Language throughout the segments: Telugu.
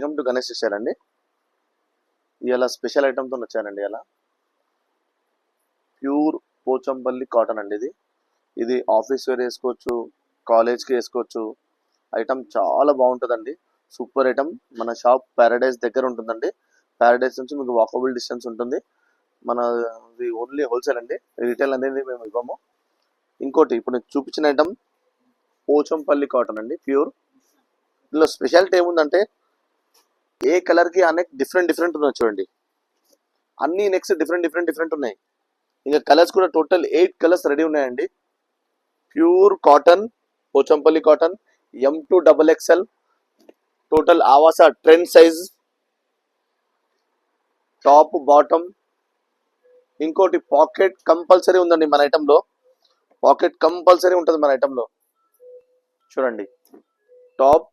వెల్కమ్ టు గణేష్ అండి. ఇలా స్పెషల్ ఐటమ్తో వచ్చానండి. ఇలా ప్యూర్ పోచంపల్లి కాటన్ అండి. ఇది ఆఫీస్ వేర్ వేసుకోవచ్చు, కాలేజ్కి వేసుకోవచ్చు. ఐటమ్ చాలా బాగుంటుందండి. Super item. మన షాప్ ప్యారడైజ్ దగ్గర ఉంటుందండి. ప్యారడైజ్ నుంచి మీకు వాకబుల్ డిస్టెన్స్ ఉంటుంది. మనది ఓన్లీ హోల్సేల్ అండి, రీటైల్ అనేది మేము ఇవ్వము. ఇంకోటి ఇప్పుడు నేను చూపించిన ఐటమ్ పోచంపల్లి కాటన్ అండి, ప్యూర్. ఇందులో స్పెషాలిటీ ఏముందంటే ఏ కలర్ కి ఆ నెక్ డిఫరెంట్ ఉన్నాయి చూడండి. అన్ని నెక్స్ డిఫరెంట్ ఉన్నాయి. ఇంకా కలర్స్ కూడా టోటల్ 8 కలర్స్ రెడీ ఉన్నాయండి. Pure cotton, Pochampally cotton, M2XXL, total ఆవాస ట్రెండ్ సైజ్, టాప్ బాటమ్. ఇంకోటి పాకెట్ కంపల్సరీ ఉందండి మన ఐటమ్ లో. పాకెట్ కంపల్సరీ ఉంటుంది మన ఐటమ్ లో. చూడండి, టాప్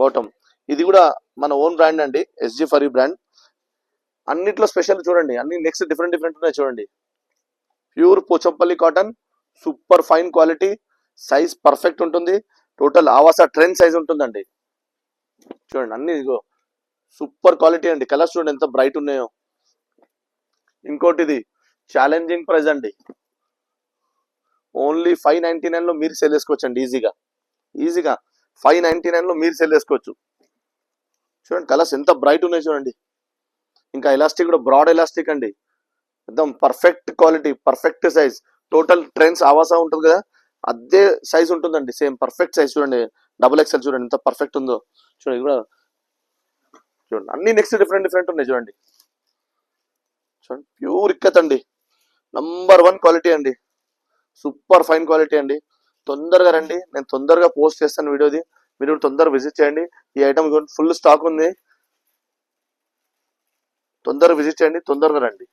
బాటమ్. ఇది కూడా మన ఓన్ బ్రాండ్ అండి, SG ఫర్ యూ బ్రాండ్. అన్నిట్లో స్పెషల్ చూడండి, అన్ని నెక్స్ట్ డిఫరెంట్ ఉన్నాయి చూడండి. Pure Pochampally cotton, super fine quality, size perfect ఉంటుంది. టోటల్ ఆవాస ట్రెండ్ సైజ్ ఉంటుందండి. చూడండి, అన్ని ఇదిగో సూపర్ క్వాలిటీ అండి. కలర్స్ చూడండి ఎంత బ్రైట్ ఉన్నాయో. ఇంకోటి ఇది ఛాలెంజింగ్ ప్రైస్ అండి. ఓన్లీ 599 లో మీరు సేల్ చేసుకోవచ్చు అండి. ఈజీగా 599 లో మీరు సేల్ చేసుకోవచ్చు. చూడండి కలర్స్ ఎంత బ్రైట్ ఉన్నాయి చూడండి. ఇంకా ఎలాస్టిక్ కూడా బ్రాడ్ ఎలాస్టిక్ అండి. एकदम perfect quality, perfect size. Total trends ఆవాస ఉంటుంది కదా, అదే సైజ్ ఉంటుందండి. సేమ్ పర్ఫెక్ట్ సైజ్ చూడండి. XXL చూడండి ఎంత పర్ఫెక్ట్ ఉందో. చూడండి కూడా చూడండి, అన్ని నెక్స్ట్ డిఫరెంట్ ఉన్నాయి చూడండి. చూడండి ప్యూర్ ఇక్కత్ అండి, నంబర్ 1 క్వాలిటీ అండి. సూపర్ ఫైన్ క్వాలిటీ అండి. తొందరగా రండి, నేను తొందరగా పోస్ట్ చేస్తాను వీడియోది. మీరు తొందరగా విజిట్ చేయండి. ఈ ఐటమ్ ఫుల్ స్టాక్ ఉంది. తొందరగా విజిట్ చేయండి, తొందరగా రండి.